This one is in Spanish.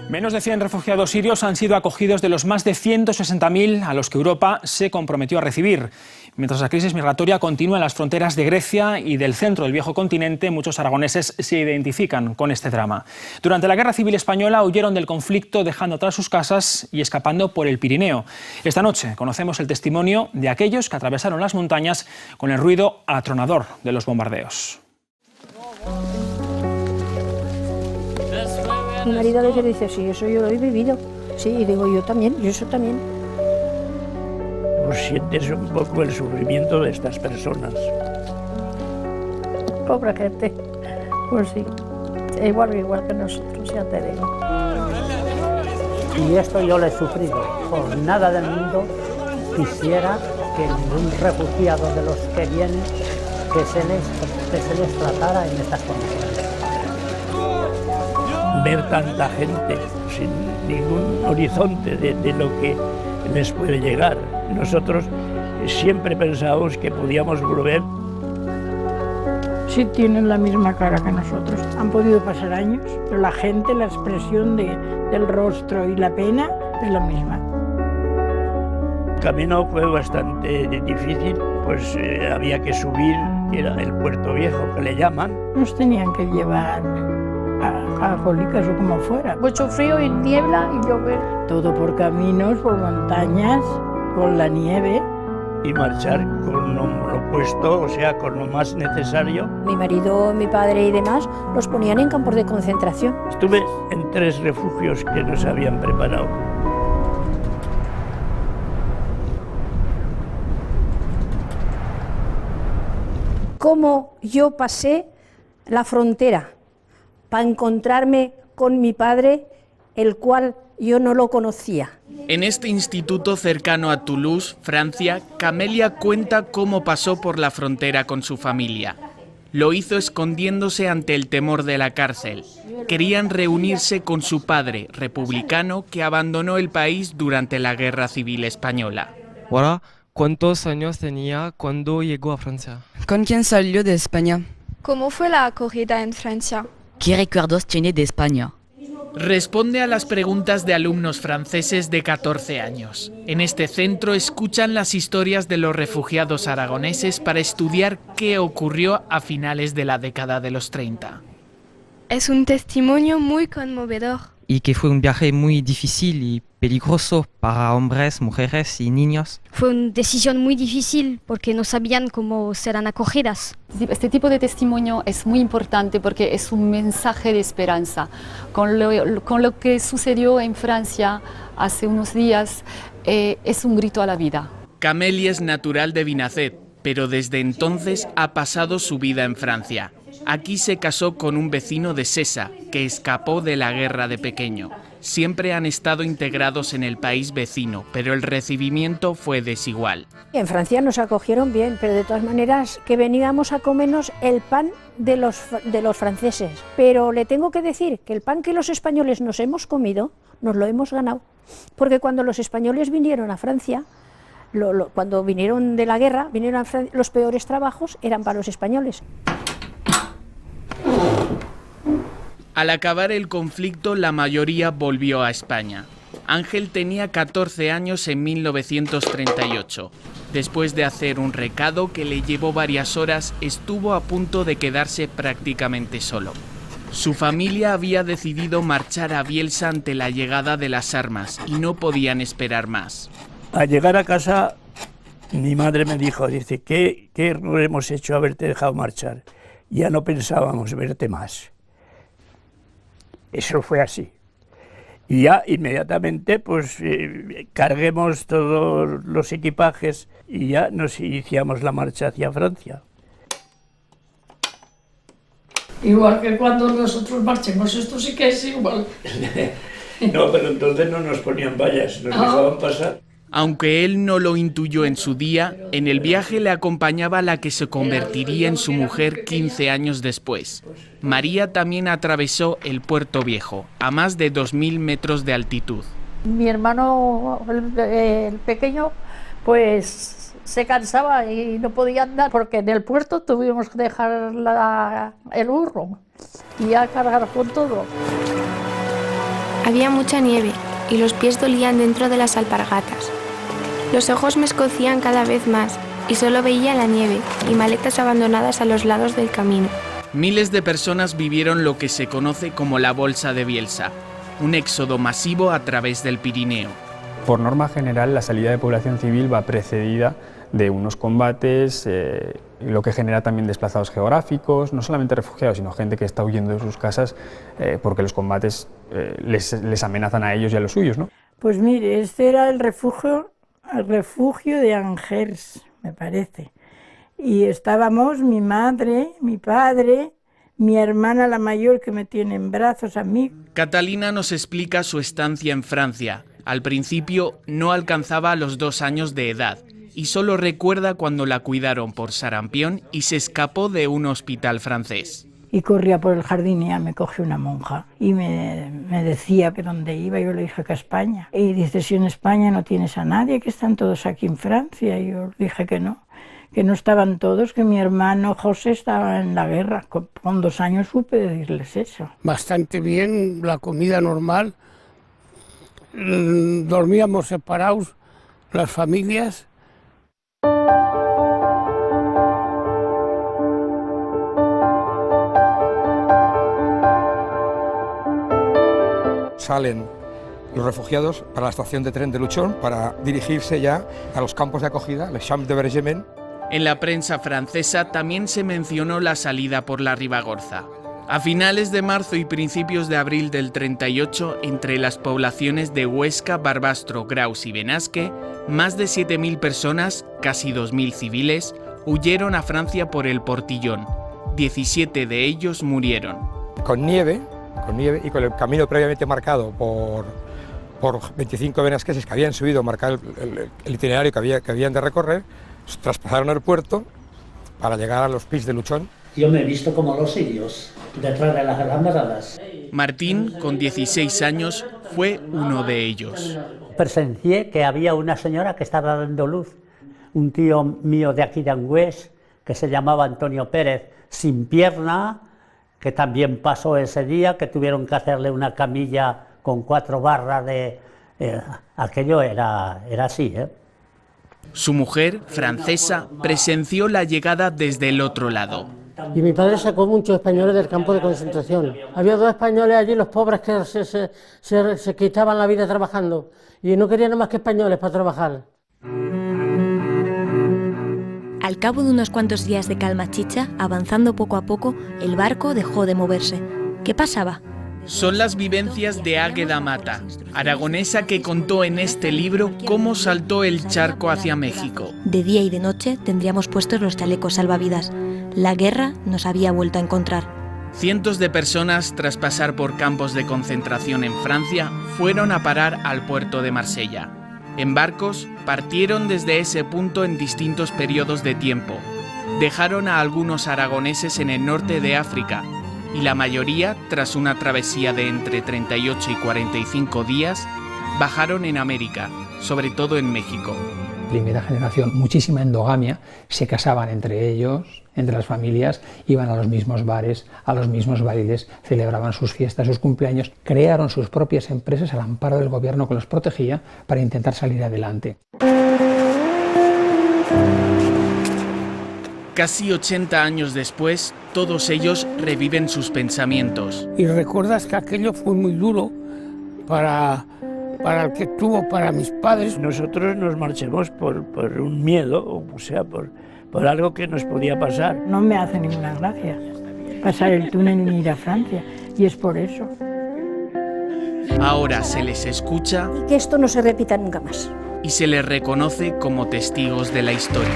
Menos de 100 refugiados sirios han sido acogidos de los más de 160.000 a los que Europa se comprometió a recibir. Mientras la crisis migratoria continúa en las fronteras de Grecia y del centro del viejo continente, muchos aragoneses se identifican con este drama. Durante la Guerra Civil Española huyeron del conflicto dejando atrás sus casas y escapando por el Pirineo. Esta noche conocemos el testimonio de aquellos que atravesaron las montañas con el ruido atronador de los bombardeos. Mi marido a veces dice, sí, eso yo lo he vivido. Sí, y digo, yo también, yo eso también. Pues sientes un poco el sufrimiento de estas personas. Pobre gente, pues sí, igual que nosotros, ya te digo. Y esto yo lo he sufrido. Por nada del mundo quisiera que ningún refugiado de los que vienen, que se les tratara en estas condiciones. Ver tanta gente sin ningún horizonte de lo que les puede llegar. Nosotros siempre pensábamos que podíamos volver. Sí tienen la misma cara que nosotros. Han podido pasar años, pero la gente, la expresión del rostro y la pena es la misma. El camino fue bastante difícil, pues había que subir, que era el Puerto Viejo, que le llaman. Nos tenían que llevar a Jólicas o como fuera. Mucho frío y niebla y llover. Todo por caminos, por montañas, con la nieve. Y marchar con lo puesto, o sea, con lo más necesario. Mi marido, mi padre y demás los ponían en campos de concentración. Estuve en 3 refugios que nos habían preparado. Cómo yo pasé la frontera para encontrarme con mi padre, el cual yo no lo conocía. En este instituto cercano a Toulouse, Francia, Camelia cuenta cómo pasó por la frontera con su familia. Lo hizo escondiéndose ante el temor de la cárcel. Querían reunirse con su padre, republicano, que abandonó el país durante la Guerra Civil Española. Voilà, ¿cuántos años tenía cuando llegó a Francia? ¿Con quién salió de España? ¿Cómo fue la acogida en Francia? ¿Qué recuerdos tiene de España? Responde a las preguntas de alumnos franceses de 14 años. En este centro escuchan las historias de los refugiados aragoneses para estudiar qué ocurrió a finales de la década de los 30. Es un testimonio muy conmovedor. Y que fue un viaje muy difícil y peligroso para hombres, mujeres y niños. Fue una decisión muy difícil porque no sabían cómo serán acogidas. Este tipo de testimonio es muy importante porque es un mensaje de esperanza. Con lo que sucedió en Francia hace unos días, es un grito a la vida. Camelia es natural de Vinacet, pero desde entonces ha pasado su vida en Francia. Aquí se casó con un vecino de Sesa, que escapó de la guerra de pequeño. Siempre han estado integrados en el país vecino, pero el recibimiento fue desigual. En Francia nos acogieron bien, pero de todas maneras que veníamos a comernos el pan de los franceses. Pero le tengo que decir que el pan que los españoles nos hemos comido, nos lo hemos ganado. Porque cuando los españoles vinieron a Francia, cuando vinieron de la guerra, vinieron a Francia, los peores trabajos eran para los españoles. Al acabar el conflicto, la mayoría volvió a España. Ángel tenía 14 años en 1938. Después de hacer un recado que le llevó varias horas, estuvo a punto de quedarse prácticamente solo. Su familia había decidido marchar a Bielsa ante la llegada de las armas y no podían esperar más. Al llegar a casa, mi madre me dijo, dice, ¿qué error hemos hecho haberte dejado marchar? Ya no pensábamos verte más. Eso fue así. Y ya inmediatamente pues carguemos todos los equipajes y ya nos iniciamos la marcha hacia Francia. Igual que cuando nosotros marchemos, esto sí que es igual. No, pero entonces no nos ponían vallas, nos dejaban pasar. Aunque él no lo intuyó en su día, en el viaje le acompañaba la que se convertiría en su mujer 15 años después. María también atravesó el Puerto Viejo, a más de 2.000 metros de altitud. Mi hermano, el pequeño, pues se cansaba y no podía andar porque en el puerto tuvimos que dejar el burro y a cargar con todo. Había mucha nieve y los pies dolían dentro de las alpargatas. Los ojos me escocían cada vez más y solo veía la nieve y maletas abandonadas a los lados del camino. Miles de personas vivieron lo que se conoce como la Bolsa de Bielsa, un éxodo masivo a través del Pirineo. Por norma general, la salida de población civil va precedida de unos combates, lo que genera también desplazados geográficos, no solamente refugiados, sino gente que está huyendo de sus casas porque los combates les amenazan a ellos y a los suyos, ¿no? Pues mire, este era el refugio de Angers, me parece. Y estábamos mi madre, mi padre, mi hermana la mayor que me tiene en brazos a mí. Catalina nos explica su estancia en Francia. Al principio no alcanzaba los 2 años de edad y solo recuerda cuando la cuidaron por sarampión y se escapó de un hospital francés. Y corría por el jardín y ya me cogió una monja y me decía que dónde iba. Yo le dije que a España. Y dice, si en España no tienes a nadie, que están todos aquí en Francia. Y yo dije que no estaban todos, que mi hermano José estaba en la guerra. Con 2 años supe decirles eso. Bastante bien, la comida normal. Dormíamos separados las familias. Salen los refugiados para la estación de tren de Luchon para dirigirse ya a los campos de acogida, les Champs de Bergement. En la prensa francesa también se mencionó la salida por la Ribagorza. A finales de marzo y principios de abril del 38, entre las poblaciones de Huesca, Barbastro, Graus y Benasque, más de 7.000 personas, casi 2.000 civiles, huyeron a Francia por el Portillón. 17 de ellos murieron. Con nieve y con el camino previamente marcado por 25 benasqueses que habían subido a marcar el itinerario que habían de recorrer, traspasaron el puerto para llegar a los Pis de Luchón. Yo me he visto como los sirios, detrás de las alambradas. Martín, con 16 años, fue uno de ellos. Presencié que había una señora que estaba dando luz, un tío mío de aquí de Angüés, que se llamaba Antonio Pérez, sin pierna, que también pasó ese día, que tuvieron que hacerle una camilla con 4 barras de... aquello era así, ¿eh? Su mujer, francesa, presenció la llegada desde el otro lado. Y mi padre sacó muchos españoles del campo de concentración. Había 2 españoles allí, los pobres que se quitaban la vida trabajando y no querían nada más que españoles para trabajar. Al cabo de unos cuantos días de calma chicha, avanzando poco a poco, el barco dejó de moverse. ¿Qué pasaba? Son las vivencias de Águeda Mata, aragonesa que contó en este libro cómo saltó el charco hacia México. De día y de noche tendríamos puestos los chalecos salvavidas. La guerra nos había vuelto a encontrar. Cientos de personas, tras pasar por campos de concentración en Francia, fueron a parar al puerto de Marsella. En barcos, partieron desde ese punto en distintos periodos de tiempo. Dejaron a algunos aragoneses en el norte de África, y la mayoría, tras una travesía de entre 38 y 45 días, bajaron en América, sobre todo en México. Primera generación, muchísima endogamia, se casaban entre ellos, entre las familias, iban a los mismos bares, a los mismos bailes, celebraban sus fiestas, sus cumpleaños, crearon sus propias empresas al amparo del gobierno que los protegía para intentar salir adelante. Casi 80 años después, todos ellos reviven sus pensamientos. Y recuerdas que aquello fue muy duro para el que tuvo, para mis padres. Nosotros nos marchamos por un miedo, o sea, por algo que nos podía pasar. No me hace ninguna gracia pasar el túnel y ir a Francia, y es por eso. Ahora se les escucha y que esto no se repita nunca más. Y se les reconoce como testigos de la historia.